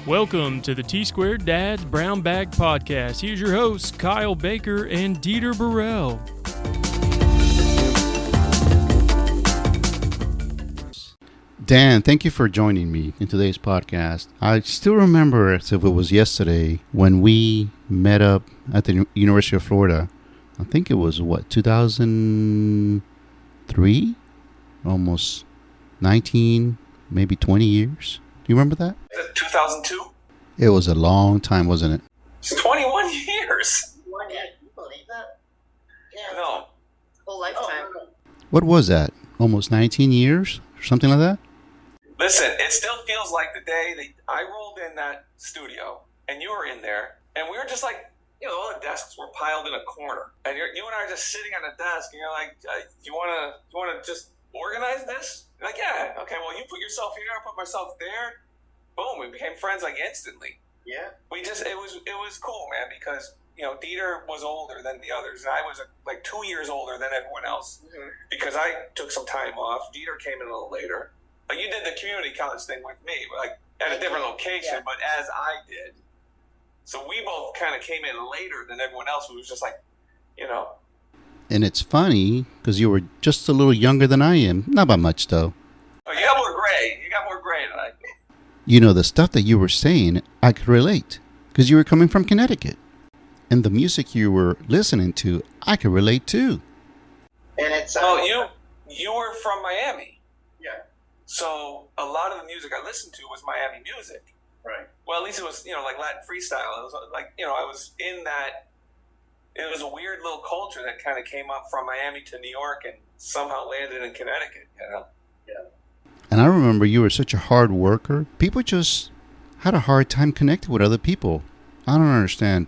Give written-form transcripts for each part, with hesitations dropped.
Welcome to the T-Squared Dad's Brown Bag Podcast. Here's your hosts, Kyle Baker and Dieter Burrell. Dan, thank you for joining me in today's podcast. I still remember as if it was yesterday when we met up at the University of Florida. I think it was, 2003? Almost 19, maybe 20 years. Do you remember that? Is it 2002? It was a long time, wasn't it? It's 21 years. Yeah, can you believe that? Yeah. No. Whole lifetime. What was that? Almost 19 years? Or something like that? Listen, it still feels like the day that I rolled in that studio and you were in there and we were just like, all the desks were piled in a corner and you and I are just sitting on a desk and you're like, you want to just organize this? You're like, yeah, okay, well, you put yourself here, I put myself there. Boom, we became friends like instantly. Yeah. It was cool, man, because, Dieter was older than the others, and I was like 2 years older than everyone else because I took some time off. Dieter came in a little later. But you did the community college thing with me, like at a different location, but as I did. So we both kind of came in later than everyone else. We was just like, And it's funny because you were just a little younger than I am. Not by much, though. Oh, you got more gray. You got more gray than I do. The stuff that you were saying, I could relate because you were coming from Connecticut. And the music you were listening to, I could relate to. And it's you were from Miami. Yeah. So a lot of the music I listened to was Miami music. Right. Well, at least it was, like Latin freestyle. It was like, I was in that. It was a weird little culture that kind of came up from Miami to New York and somehow landed in Connecticut, Yeah. And I remember you were such a hard worker. People just had a hard time connecting with other people. I don't understand.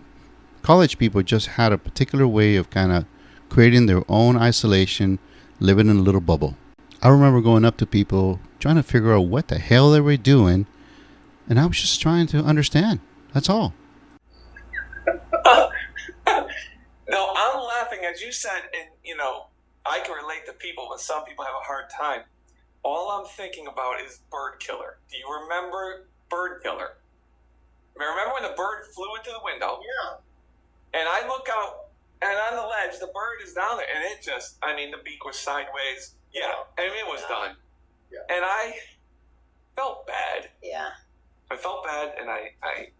College people just had a particular way of kind of creating their own isolation, living in a little bubble. I remember going up to people, trying to figure out what the hell they were doing, and I was just trying to understand. That's all. No, I'm laughing as you said, and I can relate to people, but some people have a hard time. All I'm thinking about is bird killer. Do you remember bird killer? Remember when the bird flew into the window? Yeah. And I look out, and on the ledge, the bird is down there, and it just, the beak was sideways. Yeah, it was done. Yeah. And I felt bad. Yeah. I felt bad, and I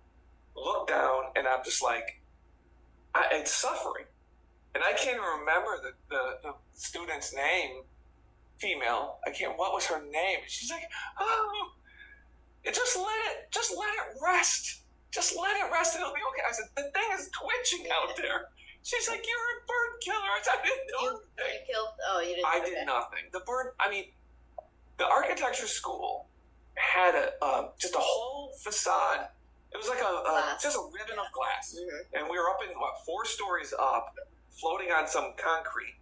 looked down, and I'm just like, it's suffering. And I can't even remember the student's name, female. What was her name? She's like, oh, just let it rest. Just let it rest and it'll be okay. I said, the thing is twitching out there. She's like, you're a bird killer. I said, I didn't do anything. You didn't. I did nothing. The bird, the architecture school had just a whole facade. It was like just a ribbon of glass. Mm-hmm. And we were up in, 4 stories up, floating on some concrete.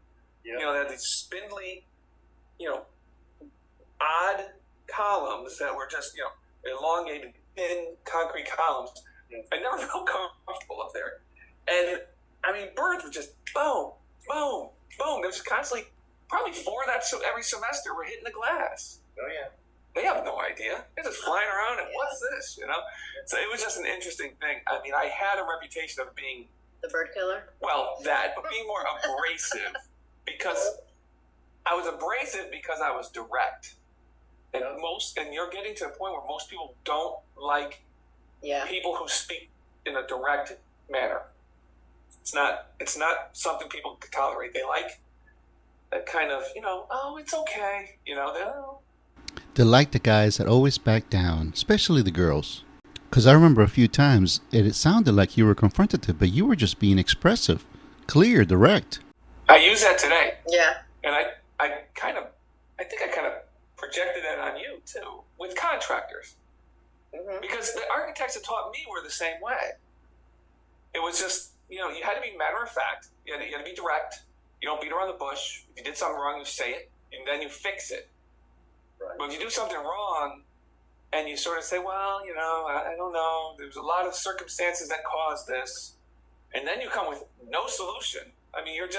Yep. They had these spindly, odd columns that were just, elongated, thin concrete columns. Yep. I never felt comfortable up there. And, birds were just boom, boom, boom. There was constantly, probably 4 every semester were hitting the glass. Oh, yeah. They have no idea. They're just flying around and what's this, So it was just an interesting thing. I had a reputation of being... The bird killer? Well, but being more abrasive. Because I was abrasive because I was direct. And you're getting to the point where most people don't like people who speak in a direct manner. It's not something people can tolerate. They like that kind of, it's okay. They like the guys that always back down, especially the girls. Because I remember a few times it sounded like you were confrontative, but you were just being expressive, clear, direct. I use that today. Yeah. And I think I kind of projected that on you too, with contractors. Mm-hmm. Because the architects that taught me were the same way. It was just, you had to be matter of fact. You had to be direct. You don't beat around the bush. If you did something wrong, you say it, and then you fix it. Right. But if you do something wrong, and you sort of say, well, I don't know, there's a lot of circumstances that caused this, and then you come with no solution. You're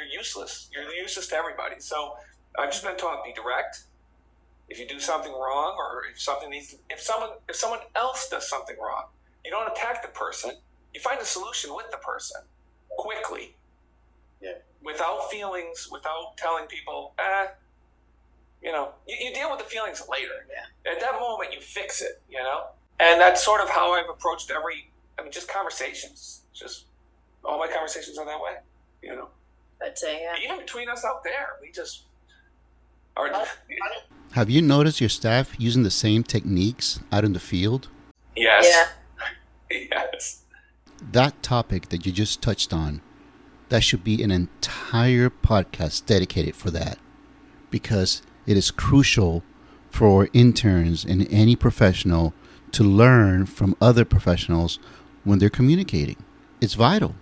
useless. You're useless to everybody. So I've just been taught, be direct, if you do something wrong, or if someone else does something wrong, you don't attack the person. You find a solution with the person quickly, without feelings, without telling people, you deal with the feelings later. Yeah. At that moment, you fix it, And that's sort of how I've approached just conversations. Just all my conversations are that way, I'd say, yeah. Even between us out there, we just are. Have you noticed your staff using the same techniques out in the field? Yes. Yeah. Yes. That topic that you just touched on, that should be an entire podcast dedicated for that, because it is crucial for interns and any professional to learn from other professionals when they're communicating. It's vital.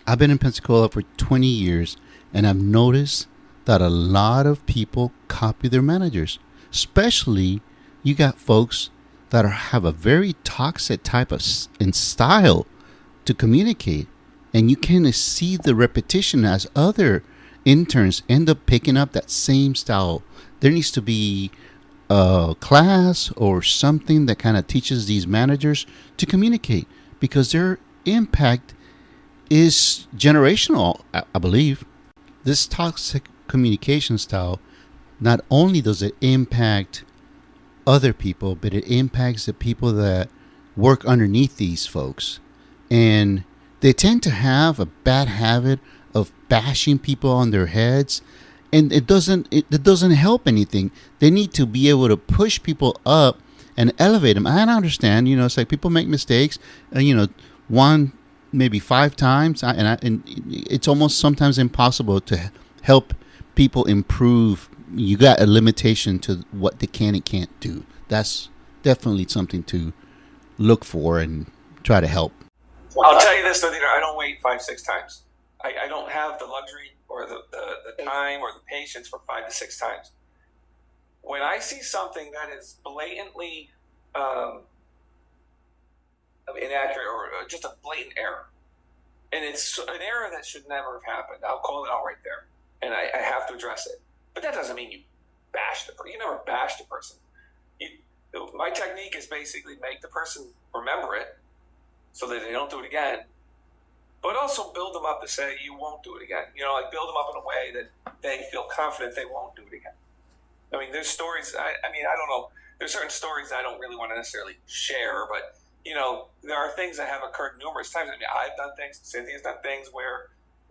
I've been in Pensacola for 20 years, and I've noticed that a lot of people copy their managers. Especially, you got folks that have a very toxic type of and style to communicate, and you kind of see the repetition as other interns end up picking up that same style. There needs to be a class or something that kind of teaches these managers to communicate, because their impact is generational, I believe. This toxic communication style, not only does it impact other people, but it impacts the people that work underneath these folks. And they tend to have a bad habit of bashing people on their heads, and it doesn't help anything. They need to be able to push people up and elevate them. I understand, it's like people make mistakes, one, maybe 5 times, and it's almost sometimes impossible to help people improve. You got a limitation to what they can and can't do. That's definitely something to look for and try to help. I'll tell you this, though, I don't wait 5-6 times. I don't have the luxury or the time or the patience for 5 to 6 times. When I see something that is blatantly inaccurate or just a blatant error, and it's an error that should never have happened, I'll call it out right there, and I have to address it. But that doesn't mean you bash the person. You never bash the person. My technique is basically make the person remember it so that they don't do it again, but also build them up to say you won't do it again. Build them up in a way that they feel confident they won't do it again. There's stories, I don't know. There's certain stories I don't really want to necessarily share, but, there are things that have occurred numerous times. I've done things, Cynthia's done things where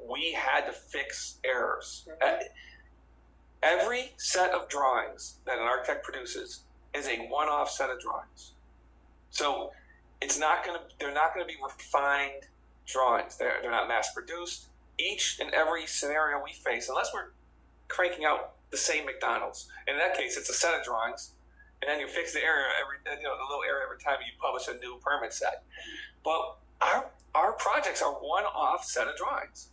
we had to fix errors. Every set of drawings that an architect produces is a one-off set of drawings. So they're not going to be refined drawings. They're not mass-produced. Each and every scenario we face, unless we're cranking out the same McDonald's, in that case, it's a set of drawings, and then you fix the area the little area every time you publish a new permit set. But our projects are one-off set of drawings.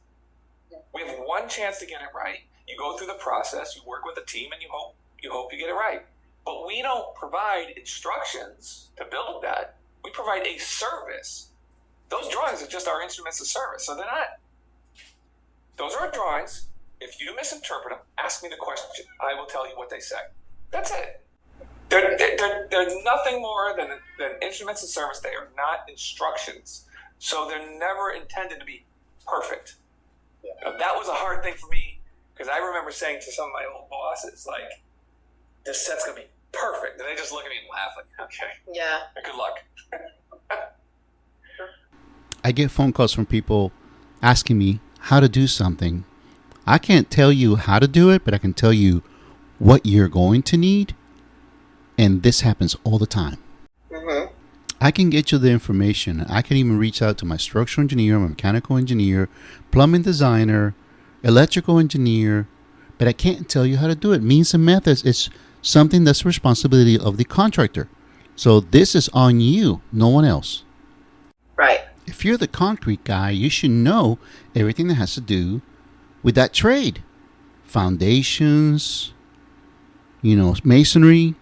We have one chance to get it right. You go through the process, you work with a team, and you hope you get it right. But we don't provide instructions to build that. We provide a service. Those drawings are just our instruments of service. So those are our drawings. If you misinterpret them, ask me the question. I will tell you what they say. That's it. They're nothing more than instruments of service. They are not instructions. So they're never intended to be perfect. Yeah. That was a hard thing for me, because I remember saying to some of my old bosses, like, this set's going to be perfect. And they just look at me and laugh, like, okay. Yeah. Good luck. I get phone calls from people asking me how to do something. I can't tell you how to do it, but I can tell you what you're going to need. And this happens all the time. Mm-hmm. I can get you the information. I can even reach out to my structural engineer, my mechanical engineer, plumbing designer, electrical engineer, but I can't tell you how to do it. Means and methods, it's something that's the responsibility of the contractor. So this is on you, no one else. Right. If you're the concrete guy, you should know everything that has to do with that trade. Foundations, masonry.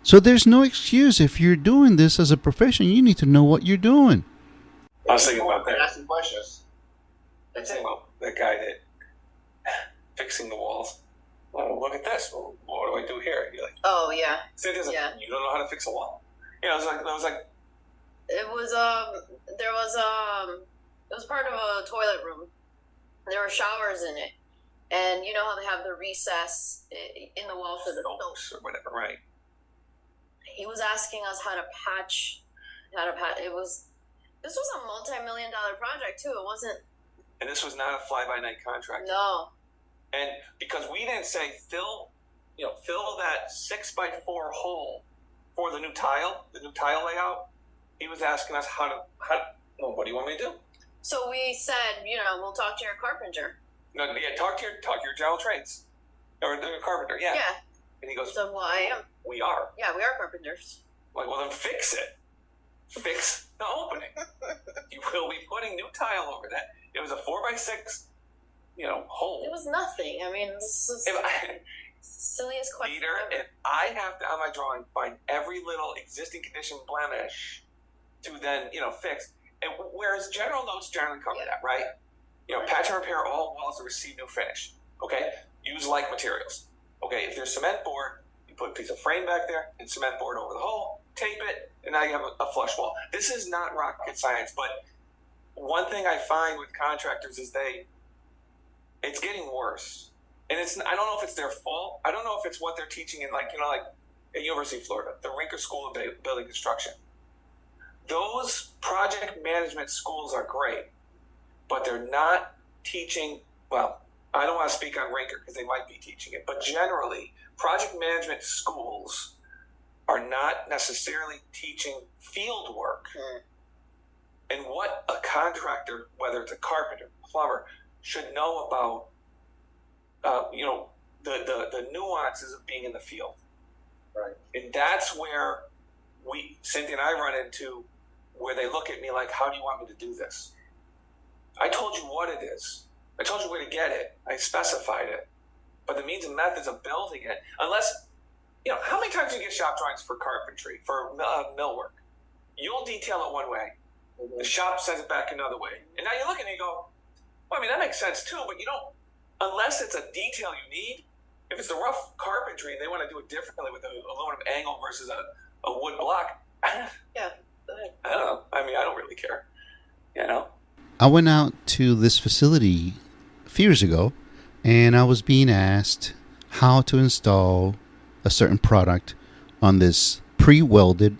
So there's no excuse. If you're doing this as a profession, you need to know what you're doing. I was thinking about that. Asking questions. I was thinking about that guy that fixing the walls. Oh, look at this. Well, what do I do here? You're like, Oh yeah. Cynthia's like, Yeah. you don't know how to fix a wall. You know, it was part of a toilet room. There were showers in it, and you know how they have the recess in the wall for the soaps or whatever, right? He was asking us how to patch. This was a multi-million-dollar project too. It wasn't. And this was not a fly-by-night contract. No. And because we didn't say fill that 6x4 hole for the new tile layout, he was asking us well, what do you want me to do? So we said, we'll talk to your carpenter. No, yeah, talk to your general trades or the carpenter. Yeah. Yeah. And he goes, so well, I am. We are. Yeah, we are carpenters. Like, well, then fix it. Fix the opening. You will be putting new tile over that. It was a 4x6, hole. It was nothing. I mean, this is silliest question Peter, ever. if I have to, on my drawing, find every little existing condition blemish to then, fix. And whereas general notes generally cover that, right? Patch and repair all walls to receive new finish. Okay? Use like materials. Okay? If there's cement board, you put a piece of frame back there and cement board over the hole, tape it, and now you have a flush wall. This is not rocket science, but one thing I find with contractors is it's getting worse. And I don't know if it's their fault. I don't know if it's what they're teaching in like at University of Florida, the Rinker School of Building Construction. Those project management schools are great, but they're not teaching, well, I don't want to speak on Rinker because they might be teaching it, but generally, project management schools are not necessarily teaching field work. And what a contractor, whether it's a carpenter, plumber, should know about, the nuances of being in the field. Right. And that's where Cynthia and I run into where they look at me like, how do you want me to do this? I told you what it is. I told you where to get it. I specified it. But the means and methods of building it, unless, how many times do you get shop drawings for carpentry, for millwork? You'll detail it one way. The shop sends it back another way. And now you look and you go, well, I mean, that makes sense too, but you don't, unless it's a detail you need, if it's the rough carpentry and they want to do it differently with an aluminum angle versus a wood block, Yeah, go ahead. I don't know. I mean, I don't really care. I went out to this facility a few years ago, and I was being asked how to install a certain product on this pre-welded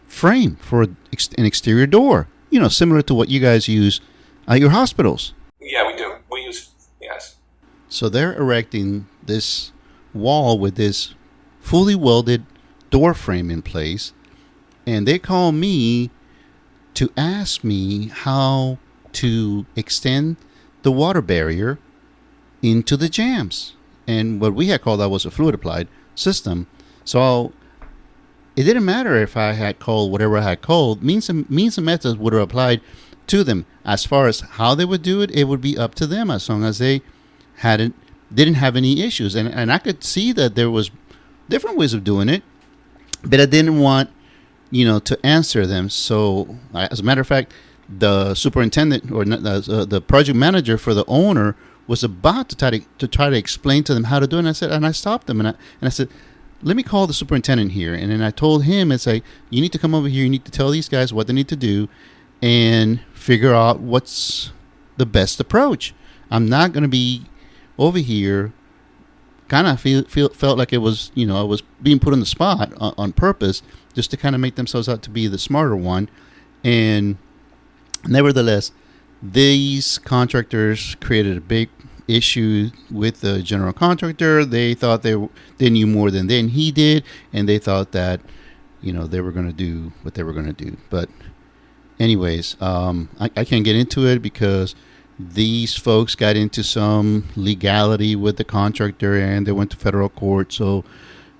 frame for an exterior door. Similar to what you guys use at your hospitals. Yeah, we do. We use, yes. So they're erecting this wall with this fully welded door frame in place, and they call me to ask me how to extend the water barrier into the jambs. And what we had called that was a fluid applied system. So it didn't matter if I had called whatever I had called. Means and methods would have applied to them. As far as how they would do it, it would be up to them as long as they didn't have any issues. And I could see that there was different ways of doing it, but I didn't want to answer them. So as a matter of fact, the superintendent or the project manager for the owner was about to try to explain to them how to do it. And I stopped them and I said, let me call the superintendent here. And then I told him, it's like, you need to come over here. You need to tell these guys what they need to do and figure out what's the best approach. I'm not going to be over here. Kind of felt like it was, I was being put on the spot on purpose just to kind of make themselves out to be the smarter one. And nevertheless, these contractors created a big issue with the general contractor. They thought they knew more than he did, and they thought that they were going to do what they were going to do. But anyways, I can't get into it because these folks got into some legality with the contractor and they went to federal court. So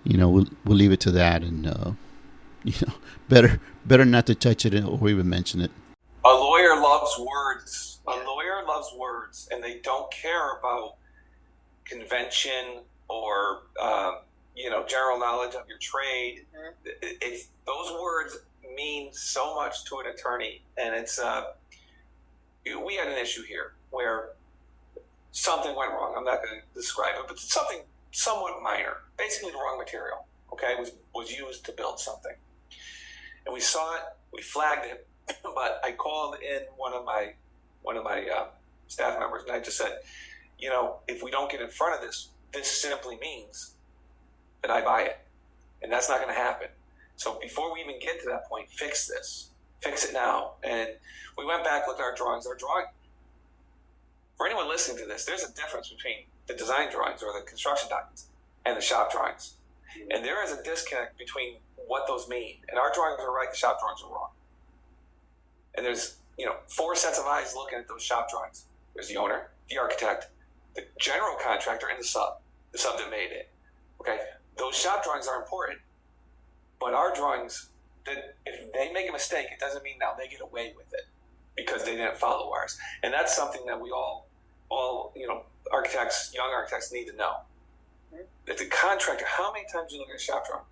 we'll leave it to that, and better not to touch it or even mention it. A lawyer loves words. A lawyer loves words, and they don't care about convention or general knowledge of your trade. Those words mean so much to an attorney, and it's we had an issue here where something went wrong. I'm not going to describe it, but something somewhat minor, basically the wrong material. Okay, was used to build something, and we saw it, we flagged it, but I called in one of my staff members, and I just said, if we don't get in front of this simply means that I buy it, and that's not going to happen. So before we even get to that point, fix it now. And we went back, looked at our drawings. For anyone listening to this, there's a difference between the design drawings or the construction documents and the shop drawings. And there is a disconnect between what those mean. And our drawings are right, the shop drawings are wrong. And there's, 4 sets of eyes looking at those shop drawings. There's the owner, the architect, the general contractor, and the sub that made it. Okay, those shop drawings are important, but our drawings, if they make a mistake, it doesn't mean now they get away with it because they didn't follow ours. And that's something that we all architects, young architects need to know. That the contractor, how many times do you look at a shop drawing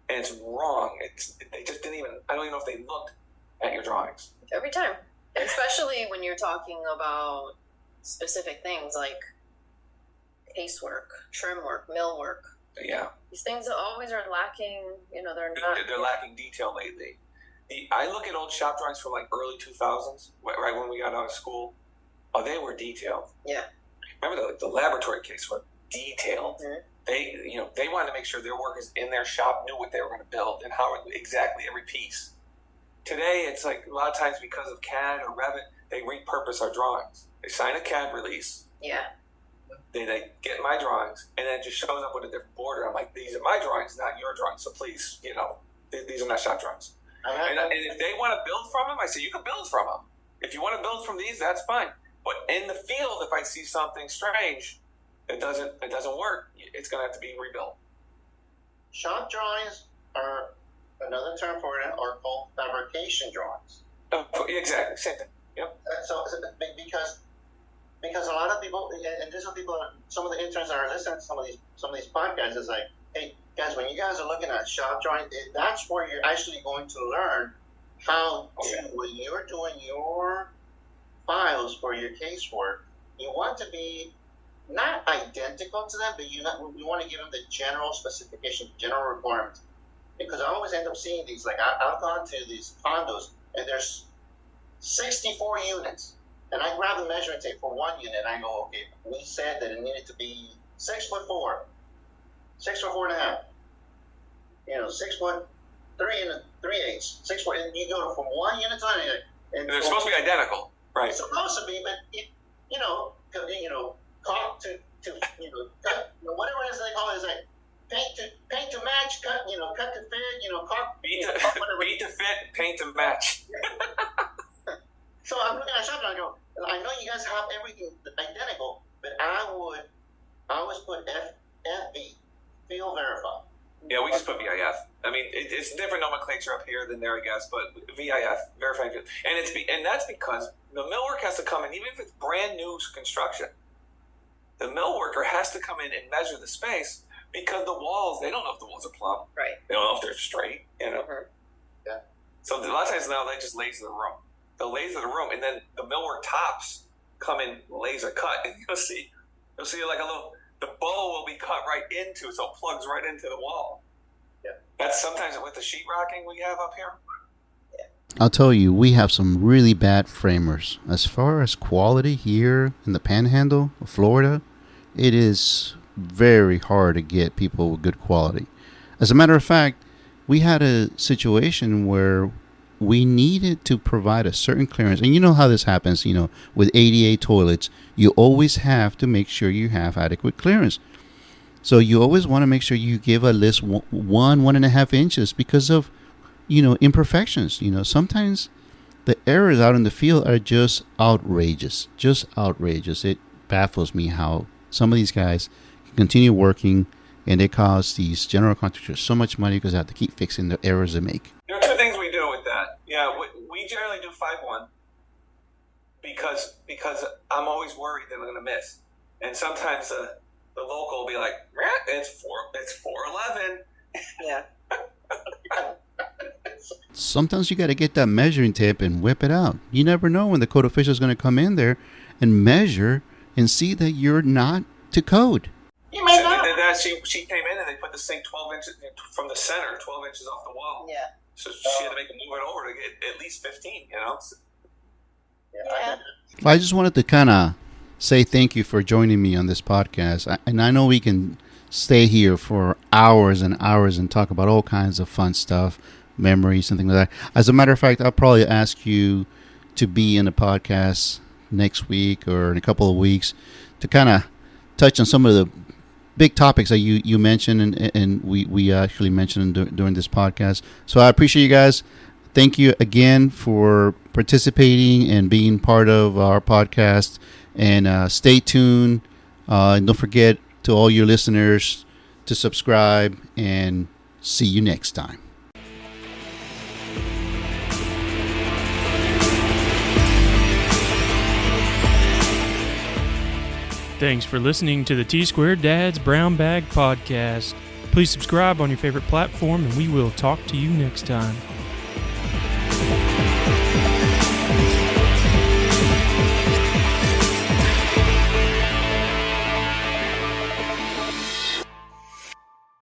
and it's wrong? They just didn't even, I don't even know if they looked at your drawings. Every time. And especially when you're talking about specific things like casework, trim work, mill work. Yeah. These things always are lacking, they're lacking detail lately. I look at old shop drawings from like early 2000s, right when we got out of school. Oh, they were detailed. Yeah. Remember the laboratory casework? Detailed. Mm-hmm. They wanted to make sure their workers in their shop knew what they were going to build and how exactly every piece. Today, it's like a lot of times because of CAD or Revit, they repurpose our drawings. They sign a CAD release. Yeah. They get my drawings, and then it just shows up with a different border. I'm like, these are my drawings, not your drawings. So please, these are not shop drawings. And if they want to build from them, I say, you can build from them. If you want to build from these, that's fine. But in the field, if I see something strange, it doesn't work, it's going to have to be rebuilt. Shop drawings are another term for it, are called fabrication drawings. Exactly, same thing. Yep. So because a lot of people, and these are people, some of the interns that are listening to some of these podcasts is like, hey guys, when you guys are looking at shop drawing, that's where you're actually going to learn how to, when you're doing your files for your casework, you want to be not identical to them, but you want to give them the general specification, general requirements. Because I always end up seeing these, like I've gone to these condos and there's 64 units. And I grab the measuring tape for one unit and I go, okay, we said that it needed to be 6'4", 6 foot 4.5, 6 foot 3 3/8, 6 foot, and you go from one unit to another. And they're supposed to be identical, right? It's supposed to be, but caulk to cut, whatever it is they call it, is like paint to match, cut to fit, caulk, beat to fit, paint to match. So I'm looking at something, I go, I know you guys have everything identical, but I always put FV, field verify. Yeah, we just put VIF. I mean, it's different nomenclature up here than there, I guess, but VIF, verifying field. And that's because the millwork has to come in, even if it's brand new construction. The mill worker has to come in and measure the space because the walls, they don't know if the walls are plumb. Right. They don't know if they're straight, Mm-hmm. Yeah. So a lot of times now they just laser the room. They'll laser the room, and then the millwork tops come in laser cut, and you'll see like the bow will be cut right into, so it plugs right into the wall. Yeah. That's sometimes with the sheetrocking we have up here. I'll tell you, we have some really bad framers. As far as quality here in the Panhandle of Florida, it is very hard to get people with good quality. As a matter of fact, we had a situation where we needed to provide a certain clearance. And you know how this happens, with ADA toilets, you always have to make sure you have adequate clearance. So you always want to make sure you give at least 1.5 inches because of imperfections. Sometimes the errors out in the field are just outrageous. It baffles me how some of these guys can continue working and they cause these general contractors so much money because they have to keep fixing the errors they make. There are two things we do with that. Yeah, we generally do 5-1 because I'm always worried that I'm going to miss. And sometimes the local will be like, it's 411. Yeah. Sometimes you got to get that measuring tape and whip it out. You never know when the code official is going to come in there and measure and see that you're not to code. You may not. she came in and they put the sink 12 inches from the center, 12 inches off the wall. Yeah. So she had to make a move it over to get at least 15. Yeah. Well, I just wanted to kind of say thank you for joining me on this podcast. And I know we can stay here for hours and hours and talk about all kinds of fun stuff, memories, and things like that. As a matter of fact, I'll probably ask you to be in the podcast next week or in a couple of weeks to kind of touch on some of the big topics that you mentioned and we actually mentioned during this podcast. So I appreciate you guys. Thank you again for participating and being part of our podcast. And stay tuned. And don't forget to all your listeners to subscribe, and see you next time. Thanks for listening to the T-Squared Dad's Brown Bag Podcast. Please subscribe on your favorite platform, and we will talk to you next time.